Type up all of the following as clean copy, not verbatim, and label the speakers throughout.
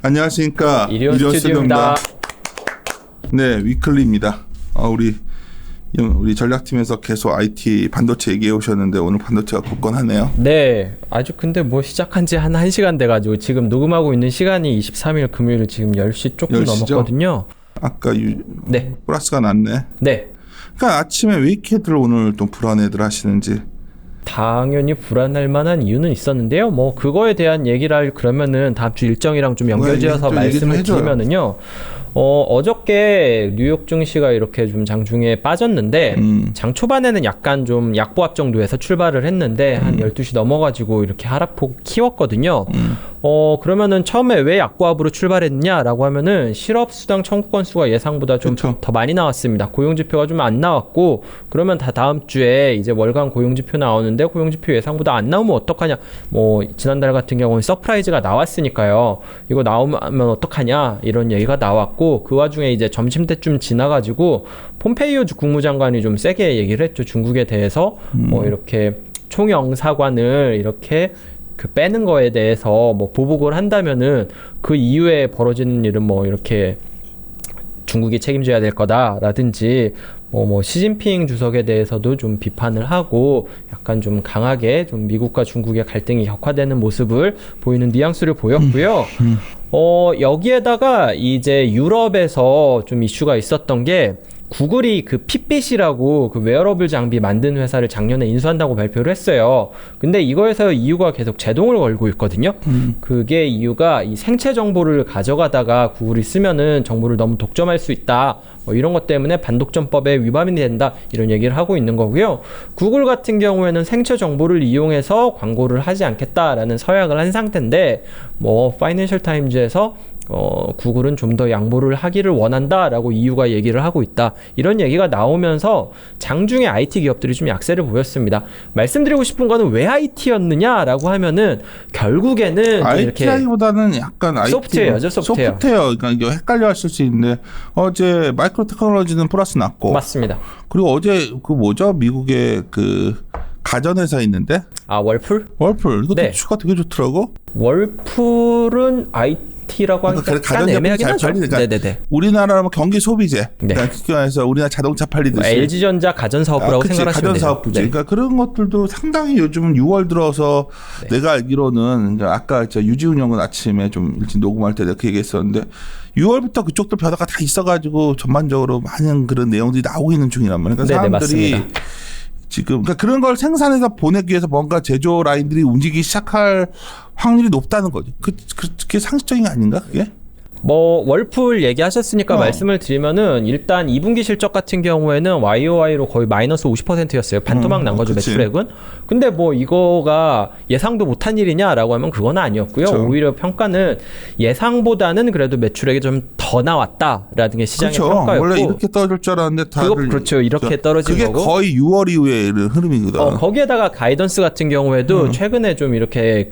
Speaker 1: 안녕하십니까.
Speaker 2: 이리온 스튜디오입니다.
Speaker 1: 네, 위클리입니다. 우리 전략팀에서 계속 IT 반도체 얘기해 오셨는데 오늘 반도체가 굳건하네요.
Speaker 2: 네, 아주 근데 뭐 시작한 지 한 1시간 돼가지고 지금 녹음하고 있는 시간이 23일 금요일 지금 10시 조금
Speaker 1: 10시죠?
Speaker 2: 넘었거든요.
Speaker 1: 아까
Speaker 2: 네.
Speaker 1: 플러스가 났네.
Speaker 2: 네.
Speaker 1: 그러니까 아침에 왜 이렇게들 오늘 또 불안해들 하시는지.
Speaker 2: 당연히 불안할 만한 이유는 있었는데요. 뭐 그거에 대한 얘기를 그러면은 다음 주 일정이랑 좀 연결지어서 말씀을 드리면은요. 어저께 뉴욕 증시가 이렇게 좀 장중에 빠졌는데 장 초반에는 약간 좀 약보합 정도에서 출발을 했는데 한 12시 넘어가지고 이렇게 하락폭 키웠거든요. 그러면은 처음에 왜 약보합으로 출발했냐라고 하면은 실업수당 청구 건수가 예상보다 좀 더 많이 나왔습니다. 고용지표가 좀 안 나왔고 그러면 다음 주에 이제 월간 고용지표 나오는데 고용지표 예상보다 안 나오면 어떡하냐. 뭐 지난달 같은 경우는 서프라이즈가 나왔으니까요. 이거 나오면 어떡하냐 이런 얘기가 나왔고 그 와중에 이제 점심때쯤 지나가지고 폼페이오 국무장관이 좀 세게 얘기를 했죠. 중국에 대해서 뭐 이렇게 총영사관을 이렇게 그 빼는 거에 대해서 뭐 보복을 한다면은 그 이후에 벌어지는 일은 뭐 이렇게 중국이 책임져야 될 거다라든지 뭐 시진핑 주석에 대해서도 좀 비판을 하고 약간 좀 강하게 좀 미국과 중국의 갈등이 격화되는 모습을 보이는 뉘앙스를 보였고요. 여기에다가 이제 유럽에서 좀 이슈가 있었던 게 구글이 그 핏빗이라고 그 웨어러블 장비 만든 회사를 작년에 인수한다고 발표를 했어요. 근데 이거에서 이유가 계속 제동을 걸고 있거든요. 그게 이유가 이 생체 정보를 가져가다가 구글이 쓰면은 정보를 너무 독점할 수 있다. 뭐 이런 것 때문에 반독점법에 위반이 된다. 이런 얘기를 하고 있는 거고요. 구글 같은 경우에는 생체 정보를 이용해서 광고를 하지 않겠다라는 서약을 한 상태인데 뭐 파이낸셜 타임즈에서 구글은 좀 더 양보를 하기를 원한다라고 EU가 얘기를 하고 있다. 이런 얘기가 나오면서 장중에 IT 기업들이 좀 약세를 보였습니다. 말씀드리고 싶은 거는 왜 IT였느냐라고 하면은 결국에는
Speaker 1: IT보다는 약간 IT
Speaker 2: 소프트웨어죠, 소프트웨어.
Speaker 1: 그러니까 이거 헷갈려 하실 수 있는데 어제 마이크로 테크놀로지는 플러스 났고 맞습니다. 그리고 어제 그 뭐죠? 미국의 그 가전회사 있는데 월풀 이것도
Speaker 2: 네.
Speaker 1: 주가 되게 좋더라고.
Speaker 2: 월풀은 IT라고 하니까 약간 애매하긴 하죠.
Speaker 1: 네네네. 우리나라는 경기 소비재.
Speaker 2: 네.
Speaker 1: 그러니까 우리나라 자동차 팔리듯이.
Speaker 2: LG전자 가전사업부라고 생각하시면 돼요.
Speaker 1: 가전사업부지.
Speaker 2: 네.
Speaker 1: 그러니까 그런 것들도 상당히 요즘은 6월 들어서 내가 알기로는 아까 유지훈 형은 아침에 좀 일찍 녹음할 때 내가 그 얘기했었는데 6월부터 그쪽도 변화가 다 있어가지고 전반적으로 많은 그런 내용들이 나오고 있는 중이란 말이에요. 그러니까 사람들이
Speaker 2: 맞습니다.
Speaker 1: 지금 그러니까 그런 걸 생산해서 보내기 위해서 뭔가 제조 라인들이 움직이기 시작할 확률이 높다는 거죠. 그게 상식적인 게 아닌가 그게?
Speaker 2: 뭐 월풀 얘기하셨으니까 말씀을 드리면은 일단 2분기 실적 같은 경우에는 YOY로 거의 마이너스 50%였어요. 반토막 난 거죠. 매출액은. 근데 뭐 이거가 예상도 못한 일이냐라고 하면 그건 아니었고요.
Speaker 1: 그쵸.
Speaker 2: 오히려 평가는 예상보다는 그래도 매출액이 좀 더 나왔다라는 게 시장의
Speaker 1: 그렇죠.
Speaker 2: 평가였고
Speaker 1: 원래 이렇게 떨어질 줄 알았는데 다들
Speaker 2: 그렇죠. 이렇게 떨어진
Speaker 1: 그게
Speaker 2: 거고.
Speaker 1: 거의 6월 이후의 흐름이거든.
Speaker 2: 거기에다가 가이던스 같은 경우에도 최근에 좀 이렇게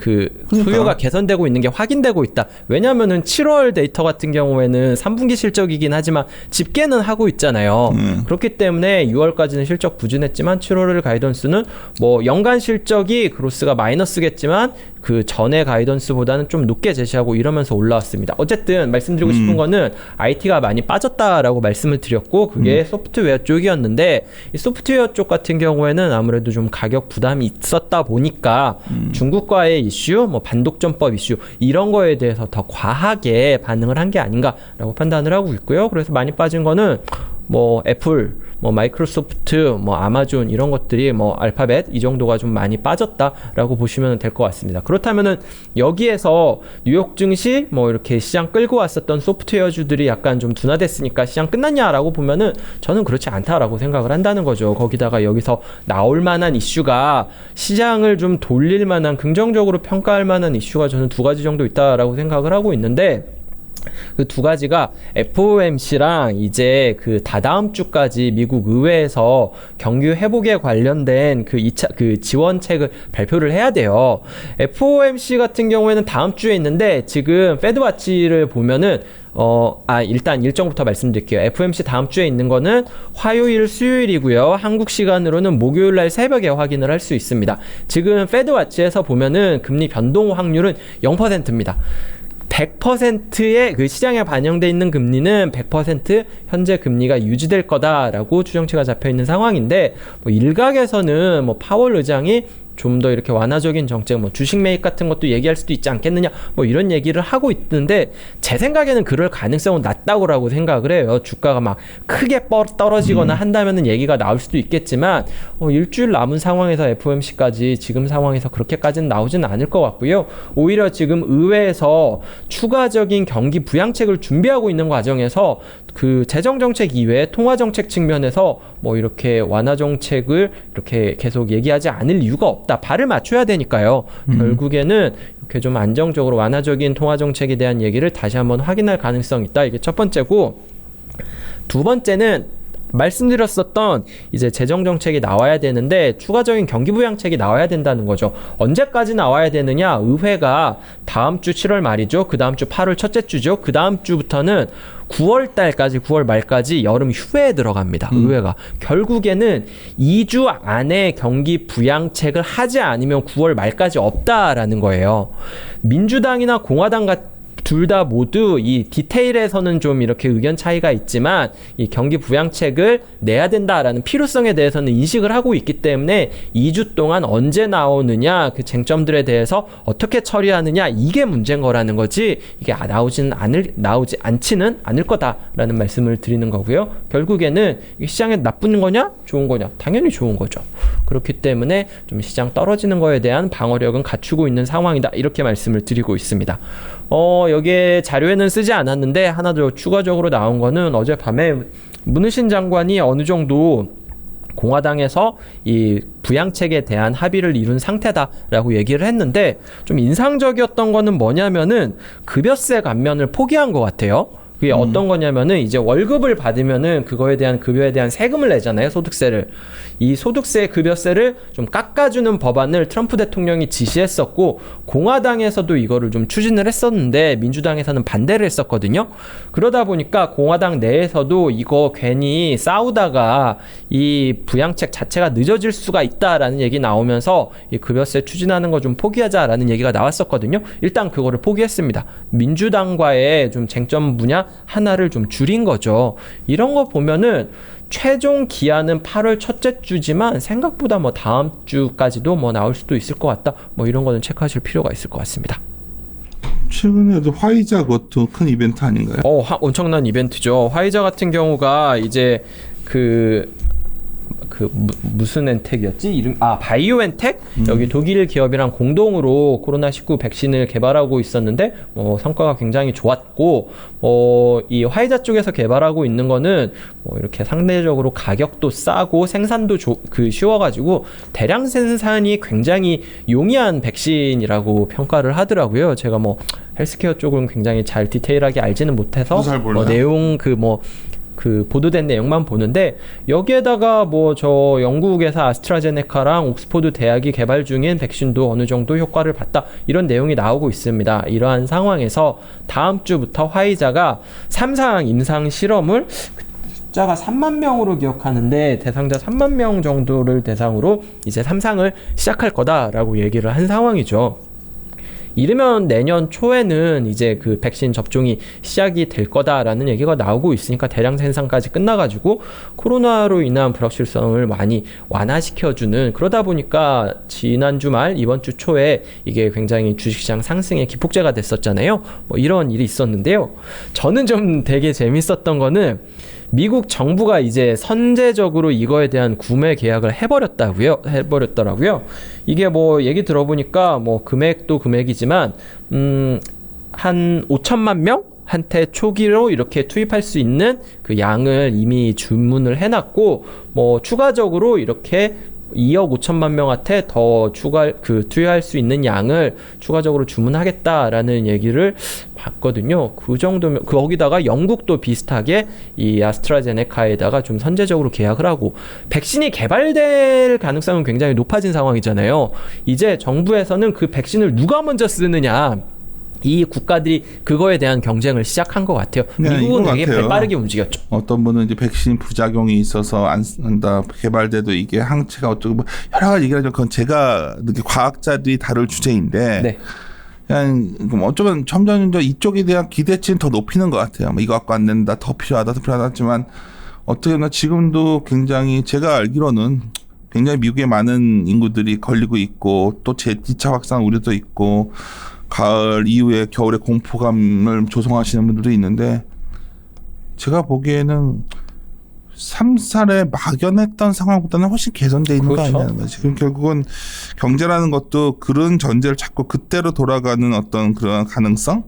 Speaker 2: 수요가 개선되고 있는 게 확인되고 있다. 왜냐면은 7월 데이터 같은 경우에는 3분기 실적이긴 하지만 집계는 하고 있잖아요. 그렇기 때문에 6월까지는 실적 부진했지만 7월을 가이던스는 뭐 연간 실적이 그로스가 마이너스겠지만 그 전에 가이던스보다는 좀 높게 제시하고 이러면서 올라왔습니다. 어쨌든 말씀드리고 싶은 거는 IT가 많이 빠졌다라고 말씀을 드렸고 그게 소프트웨어 쪽이었는데 이 소프트웨어 쪽 같은 경우에는 아무래도 좀 가격 부담이 있었다 보니까 중국과의 이슈, 뭐 반독점법 이슈 이런 거에 대해서 더 과하게 반응을 한 게 아닌가라고 판단을 하고 있고요. 그래서 많이 빠진 거는 뭐 애플, 뭐 마이크로소프트, 뭐 아마존 이런 것들이 뭐 알파벳 이 정도가 좀 많이 빠졌다라고 보시면 될 것 같습니다. 그렇다면은 여기에서 뉴욕 증시 뭐 이렇게 시장 끌고 왔었던 소프트웨어주들이 약간 좀 둔화됐으니까 시장 끝났냐라고 보면은 저는 그렇지 않다라고 생각을 한다는 거죠. 거기다가 여기서 나올 만한 이슈가 시장을 좀 돌릴 만한 긍정적으로 평가할 만한 이슈가 저는 두 가지 정도 있다라고 생각을 하고 있는데 그 두 가지가 FOMC랑 이제 그 다다음 주까지 미국 의회에서 경기 회복에 관련된 그 2차 그 지원책을 발표를 해야 돼요. FOMC 같은 경우에는 다음 주에 있는데 지금 페드와치를 보면은 일단 일정부터 말씀드릴게요. FOMC 다음 주에 있는 거는 화요일, 수요일이고요. 한국 시간으로는 목요일 날 새벽에 확인을 할 수 있습니다. 지금 페드와치에서 보면은 금리 변동 확률은 0%입니다. 100%의 그 시장에 반영돼 있는 금리는 100% 현재 금리가 유지될 거다라고 추정치가 잡혀 있는 상황인데, 뭐 일각에서는 뭐 파월 의장이 좀 더 이렇게 완화적인 정책, 뭐 주식 매입 같은 것도 얘기할 수도 있지 않겠느냐, 뭐 이런 얘기를 하고 있는데, 제 생각에는 그럴 가능성은 낮다고라고 생각을 해요. 주가가 막 크게 떨어지거나 한다면은 얘기가 나올 수도 있겠지만, 일주일 남은 상황에서 FOMC까지 지금 상황에서 그렇게까지는 나오지는 않을 것 같고요. 오히려 지금 의회에서 추가적인 경기 부양책을 준비하고 있는 과정에서 그 재정정책 이외에 통화정책 측면에서 뭐 이렇게 완화정책을 이렇게 계속 얘기하지 않을 이유가 없다. 발을 맞춰야 되니까요. 결국에는 이렇게 좀 안정적으로 완화적인 통화정책에 대한 얘기를 다시 한번 확인할 가능성이 있다. 이게 첫 번째고, 두 번째는 말씀드렸었던 이제 재정정책이 나와야 되는데 추가적인 경기부양책이 나와야 된다는 거죠. 언제까지 나와야 되느냐? 의회가 다음 주 7월 말이죠. 그 다음 주 8월 첫째 주죠. 그 다음 주부터는 9월 달까지, 9월 말까지 여름 휴회에 들어갑니다. 의회가. 결국에는 2주 안에 경기 부양책을 하지 않으면 9월 말까지 없다라는 거예요. 민주당이나 공화당 같은 둘 다 모두 이 디테일에서는 좀 이렇게 의견 차이가 있지만 이 경기 부양책을 내야 된다라는 필요성에 대해서는 인식을 하고 있기 때문에 2주 동안 언제 나오느냐, 그 쟁점들에 대해서 어떻게 처리하느냐, 이게 문제인 거라는 거지, 이게 나오지 않지는 않을 거다라는 말씀을 드리는 거고요. 결국에는 시장에 나쁜 거냐 좋은 거냐, 당연히 좋은 거죠. 그렇기 때문에 좀 시장 떨어지는 거에 대한 방어력은 갖추고 있는 상황이다, 이렇게 말씀을 드리고 있습니다. 여기에 자료에는 쓰지 않았는데 하나 더 추가적으로 나온 거는 어젯밤에 문우신 장관이 어느 정도 공화당에서 이 부양책에 대한 합의를 이룬 상태다라고 얘기를 했는데, 좀 인상적이었던 거는 뭐냐면은 급여세 감면을 포기한 것 같아요. 그게 어떤 거냐면은 이제 월급을 받으면은 그거에 대한 급여에 대한 세금을 내잖아요, 소득세를. 이 소득세, 급여세를 좀 깎아주는 법안을 트럼프 대통령이 지시했었고, 공화당에서도 이거를 좀 추진을 했었는데 민주당에서는 반대를 했었거든요. 그러다 보니까 공화당 내에서도 이거 괜히 싸우다가 이 부양책 자체가 늦어질 수가 있다라는 얘기 나오면서 이 급여세 추진하는 거 좀 포기하자라는 얘기가 나왔었거든요. 일단 그거를 포기했습니다. 민주당과의 좀 쟁점 분야 하나를 좀 줄인 거죠. 이런 거 보면은 최종 기한은 8월 첫째 주지만 생각보다 뭐 다음 주까지도 뭐 나올 수도 있을 것 같다. 뭐 이런 거는 체크하실 필요가 있을 것 같습니다.
Speaker 1: 최근에도 화이자 그것도 큰 이벤트 아닌가요?
Speaker 2: 엄청난 이벤트죠. 화이자 같은 경우가 이제 무슨 엔텍이었지? 이름 바이오엔텍? 여기 독일 기업이랑 공동으로 코로나19 백신을 개발하고 있었는데 성과가 굉장히 좋았고, 이 화이자 쪽에서 개발하고 있는 거는 이렇게 상대적으로 가격도 싸고 생산도 쉬워가지고 대량 생산이 굉장히 용이한 백신이라고 평가를 하더라고요. 제가 헬스케어 쪽은 굉장히 잘 디테일하게 알지는 못해서 내용 그 보도된 내용만 보는데, 여기에다가 저 영국에서 아스트라제네카랑 옥스포드 대학이 개발 중인 백신도 어느 정도 효과를 봤다, 이런 내용이 나오고 있습니다. 이러한 상황에서 다음 주부터 화이자가 3상 임상 실험을, 숫자가 3만 명으로 기억하는데 대상자 3만 명 정도를 대상으로 이제 3상을 시작할 거다라고 얘기를 한 상황이죠. 이르면 내년 초에는 이제 그 백신 접종이 시작이 될 거다라는 얘기가 나오고 있으니까 대량 생산까지 끝나가지고 코로나로 인한 불확실성을 많이 완화시켜주는, 그러다 보니까 지난 주말 이번 주 초에 이게 굉장히 주식시장 상승의 기폭제가 됐었잖아요. 이런 일이 있었는데요. 저는 좀 되게 재밌었던 거는 미국 정부가 이제 선제적으로 이거에 대한 구매 계약을 해버렸더라고요. 이게 얘기 들어보니까 금액도 금액이지만 한 5천만 명한테 초기로 이렇게 투입할 수 있는 그 양을 이미 주문을 해놨고, 추가적으로 이렇게 2억 5천만 명한테 더 투여할 수 있는 양을 추가적으로 주문하겠다라는 얘기를 봤거든요. 그 정도면 거기다가 영국도 비슷하게 이 아스트라제네카에다가 좀 선제적으로 계약을 하고 백신이 개발될 가능성은 굉장히 높아진 상황이잖아요. 이제 정부에서는 그 백신을 누가 먼저 쓰느냐 이 국가들이 그거에 대한 경쟁을 시작한 것 같아요. 미국은 되게 빠르게 움직였죠.
Speaker 1: 어떤 분은 이제 백신 부작용이 있어서 안 한다 개발돼도 이게 항체가 어쩌고 뭐 여러 가지 얘기를 하죠. 그건 제가 과학자들이 다룰 주제인데
Speaker 2: 네.
Speaker 1: 그냥 어쩌면 점점 이쪽에 대한 기대치는 더 높이는 것 같아요. 뭐 이거 갖고 안 된다, 더 필요하다 하지만 어떻게 보면 지금도 굉장히 제가 알기로는 굉장히 미국에 많은 인구들이 걸리고 있고 또 제2차 확산 우려도 있고. 가을 이후에 겨울에 공포감을 조성하시는 분들도 있는데 제가 보기에는 3살에 막연했던 상황보다는 훨씬 개선돼 있는
Speaker 2: 그렇죠.
Speaker 1: 거 아니냐는 거지. 그럼 결국은 경제라는 것도 그런 전제를 찾고 그때로 돌아가는 어떤 그런 가능성?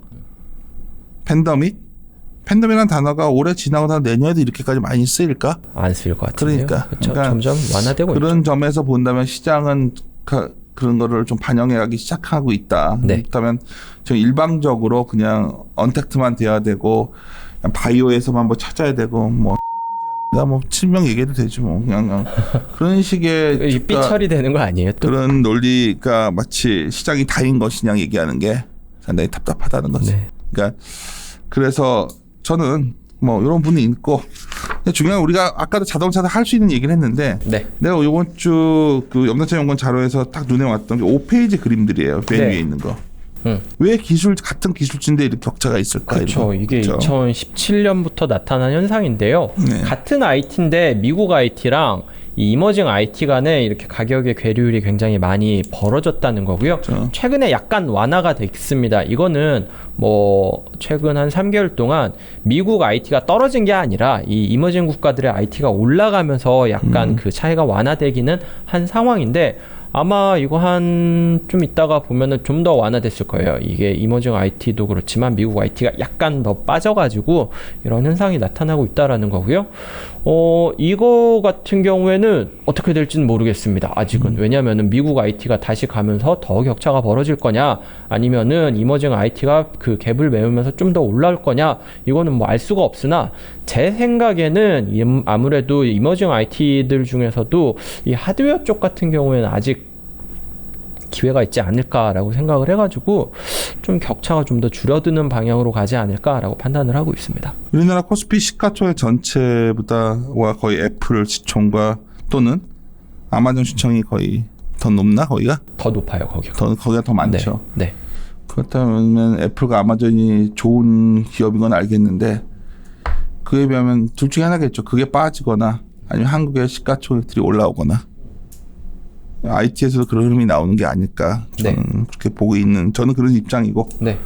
Speaker 1: 팬데믹이라는 단어가 올해 지나고 나서 내년에도 이렇게까지 많이 쓰일까?
Speaker 2: 안 쓰일 것 같은데요.
Speaker 1: 그러니까
Speaker 2: 점점 완화되고
Speaker 1: 그런
Speaker 2: 있죠.
Speaker 1: 점에서 본다면 시장은 그런 거를 좀 반영해가기 시작하고 있다.
Speaker 2: 네.
Speaker 1: 그렇다면 좀 일방적으로 그냥 언택트만 돼야 되고 바이오에서만 뭐 찾아야 되고 뭐 실명 얘기해도 되지 뭐 그냥 그런 식의
Speaker 2: 삐 처리되는 거 아니에요? 또?
Speaker 1: 그런 논리가 마치 시장이 다인 것이냐 얘기하는 게 상당히 답답하다는 거지.
Speaker 2: 네.
Speaker 1: 그러니까 그래서 저는 뭐 이런 분이 있고 근데 중요한 우리가 아까도 자동차도 할 수 있는 얘기를 했는데
Speaker 2: 네.
Speaker 1: 내가 이번 주 그 염라천 연구원 자료에서 딱 눈에 왔던 게 5페이지 그림들이에요. 맨
Speaker 2: 네.
Speaker 1: 위에 있는 거. 왜 같은 기술진데 이렇게 격차가 있을까?
Speaker 2: 그렇죠. 이게
Speaker 1: 그렇죠?
Speaker 2: 2017년부터 나타난 현상인데요.
Speaker 1: 네.
Speaker 2: 같은 IT인데 미국 IT랑 이 이머징 IT 간에 이렇게 가격의 괴리율이 굉장히 많이 벌어졌다는 거고요.
Speaker 1: 그렇죠.
Speaker 2: 최근에 약간 완화가 됐습니다. 이거는 뭐 최근 한 3개월 동안 미국 IT가 떨어진 게 아니라 이 이머징 국가들의 IT가 올라가면서 약간 그 차이가 완화되기는 한 상황인데 아마 이거 한 좀 있다가 보면은 좀 더 완화됐을 거예요. 이게 이머징 IT도 그렇지만 미국 IT가 약간 더 빠져가지고 이런 현상이 나타나고 있다라는 거고요. 이거 같은 경우에는 어떻게 될지는 모르겠습니다. 아직은. 왜냐면은 미국 IT가 다시 가면서 더 격차가 벌어질 거냐 아니면은 이머징 IT가 그 갭을 메우면서 좀 더 올라올 거냐 이거는 뭐 알 수가 없으나 제 생각에는 아무래도 이머징 IT들 중에서도 이 하드웨어 쪽 같은 경우에는 아직 기회가 있지 않을까라고 생각을 해가지고 좀 격차가 좀 더 줄어드는 방향으로 가지 않을까라고 판단을 하고 있습니다.
Speaker 1: 우리나라 코스피 시가총액 전체보다와 거의 애플 시총과 또는 아마존 시총이 거의 더 높나 거기가?
Speaker 2: 더 높아요 거기가.
Speaker 1: 거기가 더 많죠.
Speaker 2: 네.
Speaker 1: 그렇다면 애플과 아마존이 좋은 기업인 건 알겠는데 그에 비하면 둘 중에 하나겠죠. 그게 빠지거나 아니면 한국의 시가총액들이 올라오거나 IT에서도 그런 흐름이 나오는 게 아닐까 저는 그렇게 보고 있는 저는 그런 입장이고
Speaker 2: 네.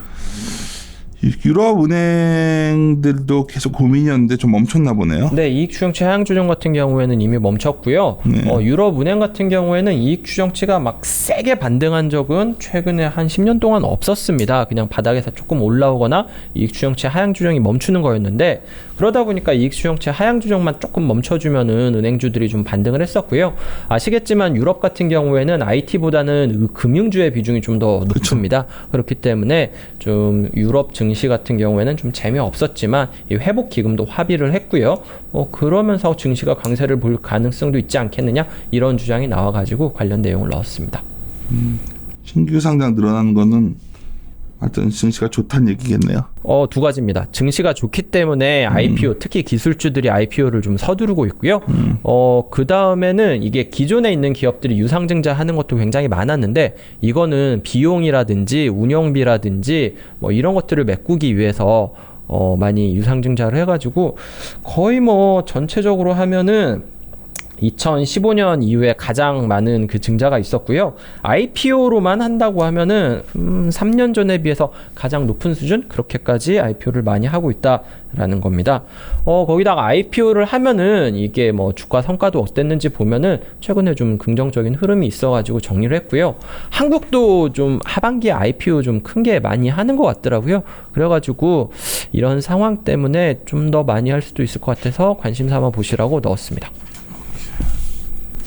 Speaker 1: 유럽 은행들도 계속 고민이었는데 좀 멈췄나 보네요.
Speaker 2: 네, 이익 추정치 하향 조정 같은 경우에는 이미 멈췄고요.
Speaker 1: 네.
Speaker 2: 유럽 은행 같은 경우에는 이익 추정치가 막 세게 반등한 적은 최근에 한 10년 동안 없었습니다. 그냥 바닥에서 조금 올라오거나 이익 추정치 하향 조정이 멈추는 거였는데 그러다 보니까 이익 추정치 하향 조정만 조금 멈춰주면은 은행주들이 좀 반등을 했었고요. 아시겠지만 유럽 같은 경우에는 IT보다는 금융주의 비중이 좀 더 높습니다. 그렇기 때문에 좀 유럽 증시 같은 경우에는 좀 재미없었지만 이 회복 기금도 합의를 했고요. 그러면서 증시가 강세를 볼 가능성도 있지 않겠느냐 이런 주장이 나와가지고 관련 내용을 넣었습니다.
Speaker 1: 신규 상장 늘어나는 거는 하여튼 증시가 좋다는 얘기겠네요.
Speaker 2: 두 가지입니다. 증시가 좋기 때문에 IPO, 특히 기술주들이 IPO를 좀 서두르고 있고요. 그 다음에는 이게 기존에 있는 기업들이 유상증자 하는 것도 굉장히 많았는데 이거는 비용이라든지 운영비라든지 뭐 이런 것들을 메꾸기 위해서 많이 유상증자를 해가지고 거의 뭐 전체적으로 하면은 2015년 이후에 가장 많은 그 증자가 있었고요. IPO로만 한다고 하면은 3년 전에 비해서 가장 높은 수준 그렇게까지 IPO를 많이 하고 있다라는 겁니다. 거기다가 IPO를 하면은 이게 뭐 주가 성과도 어땠는지 보면은 최근에 좀 긍정적인 흐름이 있어가지고 정리를 했고요. 한국도 좀 하반기에 IPO 좀 큰 게 많이 하는 것 같더라고요. 그래가지고 이런 상황 때문에 좀 더 많이 할 수도 있을 것 같아서 관심 삼아 보시라고 넣었습니다.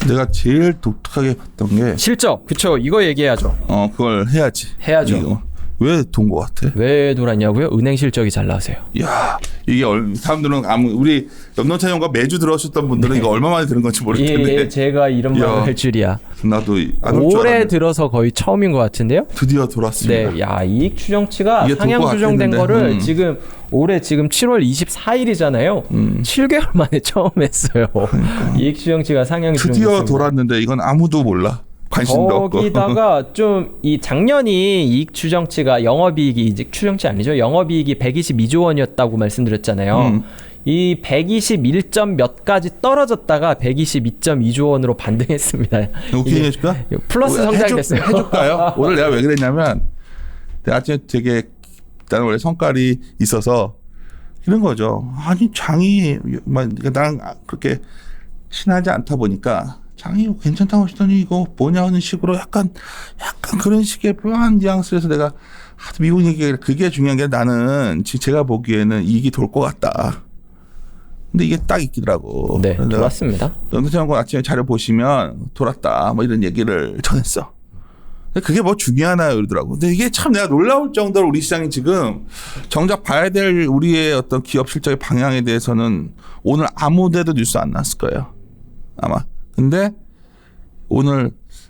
Speaker 1: 내가 제일 독특하게 봤던 게
Speaker 2: 실적. 그쵸. 이거 얘기해야죠.
Speaker 1: 그걸 해야지.
Speaker 2: 해야죠.
Speaker 1: 왜 돈 것 같아?
Speaker 2: 왜 돌았냐고요? 은행 실적이 잘 나세요.
Speaker 1: 야, 이게 사람들은 우리 염노찬 형과 매주 들어오셨던 분들은 이거 얼마 만에 들은 건지 모를 텐데.
Speaker 2: 예, 제가 이런 말을 할 줄이야.
Speaker 1: 나도
Speaker 2: 올해 들어서 거의 처음인 것 같은데요.
Speaker 1: 드디어 돌았습니다.
Speaker 2: 네, 야 이익 추정치가
Speaker 1: 이게
Speaker 2: 상향 추정된 거를 지금 올해 지금 7월 24일이잖아요. 7개월 만에 처음 했어요. 그러니까. 이익 추정치가 상향 추정됐습니다.
Speaker 1: 드디어 돌았는데 이건 아무도 몰라. 관심도
Speaker 2: 거기다가 좀 이 작년이 이익 추정치가 영업이익이 이제 추정치 아니죠. 영업이익이 122조 원이었다고 말씀드렸잖아요. 이 121점 몇 가지 떨어졌다가 122.2조 원으로 반등했습니다.
Speaker 1: 웃기게 해줄까?
Speaker 2: 플러스 성장됐어요.
Speaker 1: 해줄까요? 오늘 내가 왜 그랬냐면 내가 아침에 되게 나는 원래 성깔이 있어서 이런 거죠. 아니 장이 나는 그렇게 친하지 않다 보니까 장이 괜찮다고 하시더니 이거 뭐냐 하는 식으로 약간 그런 식의 묘한 뉘앙스에서 내가 미국 얘기가 그게 중요한 게 나는 제가 보기에는 이익이 돌 것 같다. 근데 이게 딱 있더라고.
Speaker 2: 네, 돌았습니다.
Speaker 1: 염노찬 형 아침에 자료 보시면 돌았다. 뭐 이런 얘기를 전했어. 근데 그게 뭐 중요하나요? 이러더라고. 근데 이게 참 내가 놀라울 정도로 우리 시장이 지금 정작 봐야 될 우리의 어떤 기업 실적의 방향에 대해서는 오늘 아무 데도 뉴스 안 났을 거예요. 아마. 근데 오늘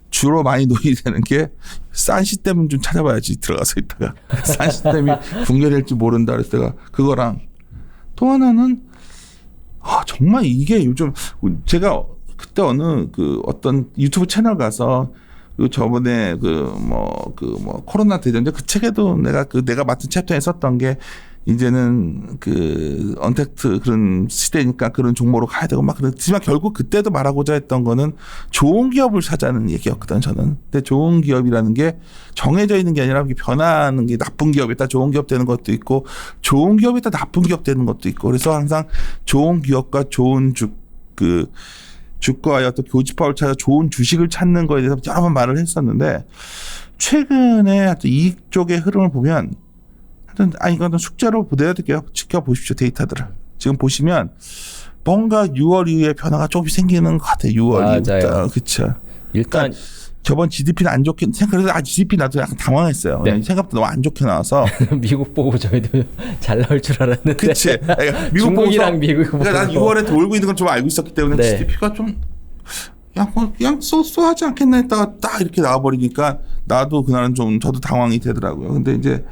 Speaker 1: 주로 많이 논의되는 게 싼 시스템은 좀 찾아봐야지 들어가서 있다가 싼 시스템이 붕괴될지 모른다 그래서 내가 그거랑 또 하나는 정말 이게 요즘 제가 그때 어느 어떤 유튜브 채널 가서 저번에 코로나 대전제 그 책에도 내가 맡은 챕터에 썼던 게 이제는 언택트 그런 시대니까 그런 종목으로 가야 되고 막 그렇지만 결국 그때도 말하고자 했던 거는 좋은 기업을 사자는 얘기였거든 저는. 근데 좋은 기업이라는 게 정해져 있는 게 아니라 변하는 게 나쁜 기업이다 좋은 기업 되는 것도 있고 좋은 기업이다 나쁜 기업 되는 것도 있고 그래서 항상 좋은 기업과 좋은 주가의 어떤 교집합을 찾아 좋은 주식을 찾는 거에 대해서 여러 번 말을 했었는데 최근에 하여튼 이익 쪽의 흐름을 보면 이거는 숙제로 보내드릴게요. 지켜보십시오 데이터들을. 지금 보시면 뭔가 6월 이후에 변화가 조금씩 생기는 것 같아요. 6월 이후부터. 그렇죠.
Speaker 2: 일단
Speaker 1: 그러니까 저번 GDP는 안 좋게 그래서 GDP 나도 약간 당황했어요.
Speaker 2: 네.
Speaker 1: 생각보다 너무 안 좋게 나와서
Speaker 2: 미국 보고 저희도 잘 나올 줄 알았는데.
Speaker 1: 그치. 그러니까 미국
Speaker 2: 중국이랑 미국 보고.
Speaker 1: 그러니까 난 6월에 돌고 있는 건 좀 알고 있었기 때문에
Speaker 2: 네.
Speaker 1: GDP가 좀 그냥 쏘쏘하지 않겠나 했다가 딱 이렇게 나와버리니까 나도 그날은 좀 저도 당황이 되더라고요. 근데 이제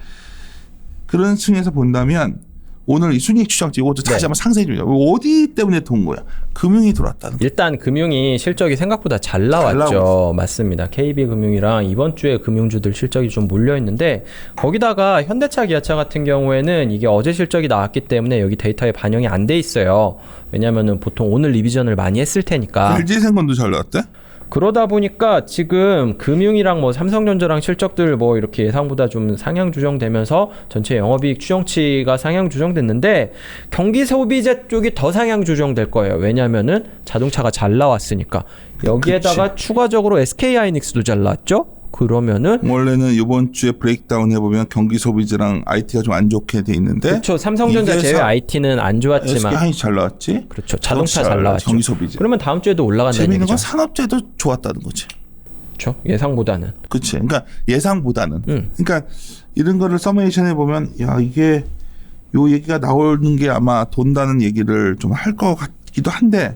Speaker 1: 그런 층에서 본다면 오늘 이 순이익 추정치 이것도 다시 한번 상세히 좀 어디 때문에 돈 거야? 금융이 돌았다는 거.
Speaker 2: 일단 금융이 실적이 생각보다 잘 나왔죠. 맞습니다. KB금융이랑 이번 주에 금융주들 실적이 좀 몰려 있는데 거기다가 현대차, 기아차 같은 경우에는 이게 어제 실적이 나왔기 때문에 여기 데이터에 반영이 안 돼 있어요. 왜냐면은 보통 오늘 리비전을 많이 했을 테니까.
Speaker 1: LG생건도 잘 나왔대?
Speaker 2: 그러다 보니까 지금 금융이랑 뭐 삼성전자랑 실적들 뭐 이렇게 예상보다 좀 상향 조정되면서 전체 영업이익 추정치가 상향 조정됐는데 경기 소비재 쪽이 더 상향 조정될 거예요. 왜냐면은 자동차가 잘 나왔으니까. 여기에다가 추가적으로 SK하이닉스도 잘 나왔죠. 그러면은
Speaker 1: 원래는 이번 주에 브레이크다운 해보면 경기 소비재랑 IT가 좀 안 좋게 돼 있는데
Speaker 2: 그렇죠. 삼성전자 제외 IT는 안 좋았지만
Speaker 1: SK하이닉스 잘 나왔지.
Speaker 2: 그렇죠. 자동차 잘 나왔죠.
Speaker 1: 경기 소비재.
Speaker 2: 그러면 다음 주에도 올라간다는
Speaker 1: 재미있는
Speaker 2: 얘기죠.
Speaker 1: 건 산업재도 좋았다는 거지.
Speaker 2: 그렇죠. 예상보다는.
Speaker 1: 그렇지. 그러니까 예상보다는. 그러니까 이런 거를 서메이션 해보면 야 이게 요 얘기가 나오는 게 아마 돈다는 얘기를 좀 할 것 같기도 한데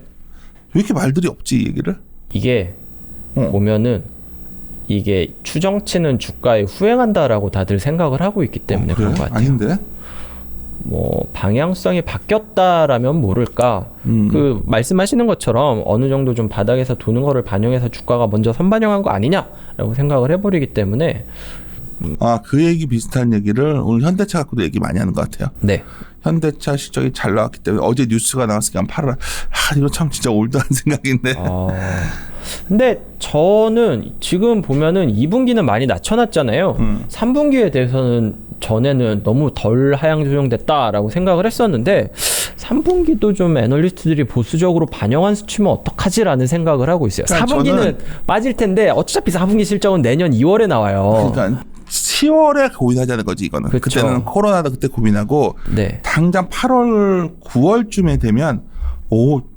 Speaker 1: 왜 이렇게 말들이 없지 이 얘기를?
Speaker 2: 이게 보면은 이게 추정치는 주가에 후행한다라고 다들 생각을 하고 있기 때문에
Speaker 1: 그래?
Speaker 2: 그런 것 같아요.
Speaker 1: 아닌데?
Speaker 2: 뭐 방향성이 바뀌었다라면 모를까. 그 말씀하시는 것처럼 어느 정도 좀 바닥에서 도는 거를 반영해서 주가가 먼저 선반영한 거 아니냐라고 생각을 해버리기 때문에.
Speaker 1: 그 얘기 비슷한 얘기를 오늘 현대차 갖고도 얘기 많이 하는 것 같아요.
Speaker 2: 네.
Speaker 1: 현대차 실적이 잘 나왔기 때문에 어제 뉴스가 나왔으니까 팔아라. 이거 참 진짜 올드한 생각인데.
Speaker 2: 근데 저는 지금 보면은 2분기는 많이 낮춰놨잖아요. 3분기에 대해서는 전에는 너무 덜 하향 조정됐다라고 생각을 했었는데 3분기도 좀 애널리스트들이 보수적으로 반영한 수치면 어떡하지라는 생각을 하고 있어요.
Speaker 1: 그러니까
Speaker 2: 4분기는 빠질 텐데 어차피 4분기 실적은 내년 2월에 나와요.
Speaker 1: 그러니까 10월에 고민하자는 거지 이거는.
Speaker 2: 그쵸.
Speaker 1: 그때는 코로나도 그때 고민하고
Speaker 2: 네.
Speaker 1: 당장 8월 9월쯤에 되면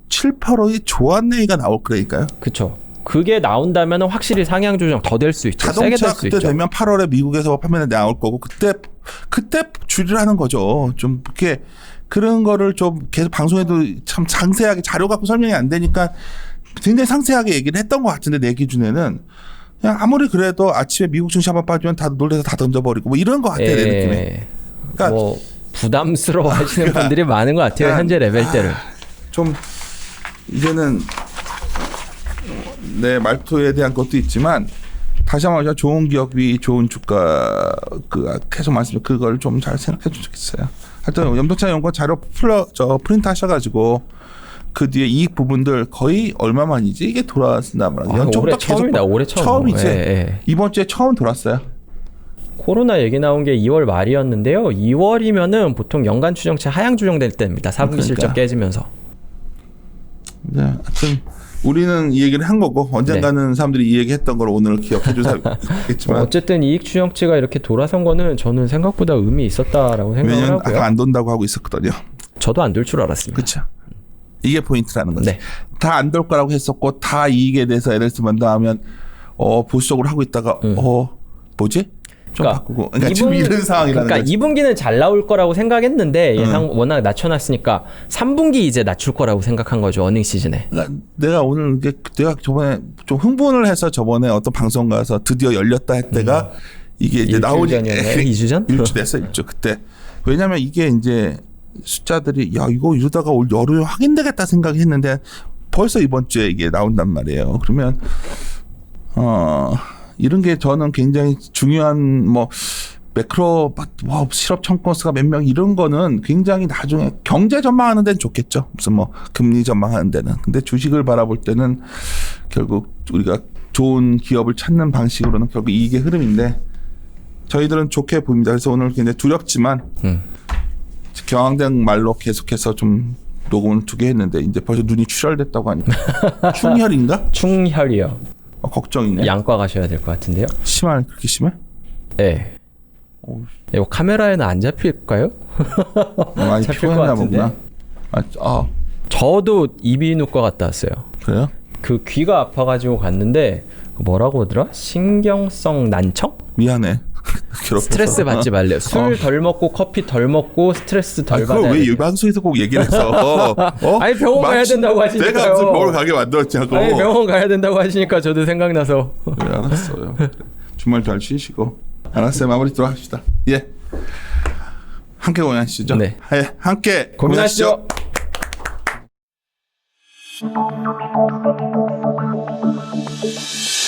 Speaker 1: 7, 8월이 조한내기가 나올 거니까요.
Speaker 2: 그렇죠. 그게 나온다면 확실히 상향 조정 더 될 수 있죠. 세게 될
Speaker 1: 자동차
Speaker 2: 수
Speaker 1: 그때
Speaker 2: 있죠.
Speaker 1: 되면 8월에 미국에서 판매는 나올 거고 그때 줄이라는 거죠. 좀 이렇게 그런 거를 좀 계속 방송에도 참 상세하게 자료 갖고 설명이 안 되니까 굉장히 상세하게 얘기를 했던 것 같은데 내 기준에는 그냥 아무리 그래도 아침에 미국 증시 한번 빠지면 다 놀래서 다 던져버리고 뭐 이런 것 같아 내 느낌에. 그러니까
Speaker 2: 뭐 부담스러워 하시는 분들이 많은 것 같아요. 현재 레벨대를.
Speaker 1: 좀 이제는 내 말투에 대한 것도 있지만 다시 한번 말해서 좋은 기업이 좋은 주가 계속 말씀드린 그걸 좀 잘 생각해 주셨겠어요 하여튼 염도차 연구원 자료 프린트 하셔가지고 그 뒤에 이익 부분들 거의 얼마만이지 이게 돌아왔나 말이야.
Speaker 2: 올해 처음이다. 올해
Speaker 1: 처음이지. 이번 주에 처음 돌았어요.
Speaker 2: 코로나 얘기 나온 게 2월 말이었는데요. 2월이면은 보통 연간 추정치 하향 조정될 때입니다. 4분기 실적 깨지면서.
Speaker 1: 네, 하여튼 우리는 이 얘기를 한 거고 언젠가는 사람들이 이 얘기했던 걸 오늘 기억해 주겠지만
Speaker 2: 어쨌든 이익 추정치가 이렇게 돌아선 거는 저는 생각보다 의미 있었다라고 생각을
Speaker 1: 왜냐면
Speaker 2: 하고요.
Speaker 1: 아까 안 돈다고 하고 있었거든요.
Speaker 2: 저도 안 돌 줄 알았습니다.
Speaker 1: 그렇죠. 이게 포인트라는 거죠.
Speaker 2: 네.
Speaker 1: 다 안 돌 거라고 했었고 다 이익에 대해서 LS 만다하면 보수적으로 하고 있다가 뭐지? 좀 바꾸고. 그러니까 지금 이런 상황이라는
Speaker 2: 그러니까
Speaker 1: 거지.
Speaker 2: 2분기는 잘 나올 거라고 생각했는데 예상 워낙 낮춰놨으니까 3분기 이제 낮출 거라고 생각한 거죠. 어닝 시즌에.
Speaker 1: 그러니까 내가 오늘 내가 저번에 좀 흥분을 해서 저번에 어떤 방송 가서 드디어 열렸다 했다가 이게 이제 나오니
Speaker 2: 2주 전?
Speaker 1: 일주 됐어 일주 그때. 왜냐면 이게 이제 숫자들이 야 이거 이러다가 올 여름에 확인되겠다 생각했는데 벌써 이번 주에 이게 나온단 말이에요. 그러면 이런 게 저는 굉장히 중요한 뭐 매크로 실업 청구건수가 몇 명 이런 거는 굉장히 나중에 경제 전망하는 데는 좋겠죠. 무슨 뭐 금리 전망하는 데는. 근데 주식을 바라볼 때는 결국 우리가 좋은 기업을 찾는 방식으로는 결국 이익의 흐름인데 저희들은 좋게 보입니다. 그래서 오늘 굉장히 두렵지만 경황된 말로 계속해서 좀 녹음을 2개 했는데 이제 벌써 눈이 출혈됐다고 하니까 충혈인가?
Speaker 2: 충혈이요.
Speaker 1: 걱정이네.
Speaker 2: 양과 가셔야 될 것 같은데요.
Speaker 1: 그렇게 심해?
Speaker 2: 네. 이거 카메라에는 안 잡힐까요?
Speaker 1: 많이
Speaker 2: 잡힐 것
Speaker 1: 피곤했나
Speaker 2: 같은데.
Speaker 1: 보구나.
Speaker 2: 저도 이비인후과 갔다 왔어요.
Speaker 1: 그래요?
Speaker 2: 그 귀가 아파가지고 갔는데 뭐라고 하더라? 신경성 난청?
Speaker 1: 미안해. 괴롭혀서.
Speaker 2: 스트레스 받지 말래요. 술 덜 먹고 커피 덜 먹고 스트레스 덜 받아야
Speaker 1: 그걸 왜
Speaker 2: 돼요.
Speaker 1: 이 방송에서 꼭 얘기를 해서?
Speaker 2: 아니 병원 가야 된다고 하시니까요.
Speaker 1: 내가 무슨 병원 가게 만들었냐고.
Speaker 2: 아니 병원 가야 된다고 하시니까 저도 생각나서.
Speaker 1: 네, 알았어요. 주말 잘 쉬시고. 알았어요. 마무리 들어갑시다. 예. 함께 고민하시죠.
Speaker 2: 네.
Speaker 1: 예. 함께
Speaker 2: 고민하시죠.
Speaker 1: 고민하시죠.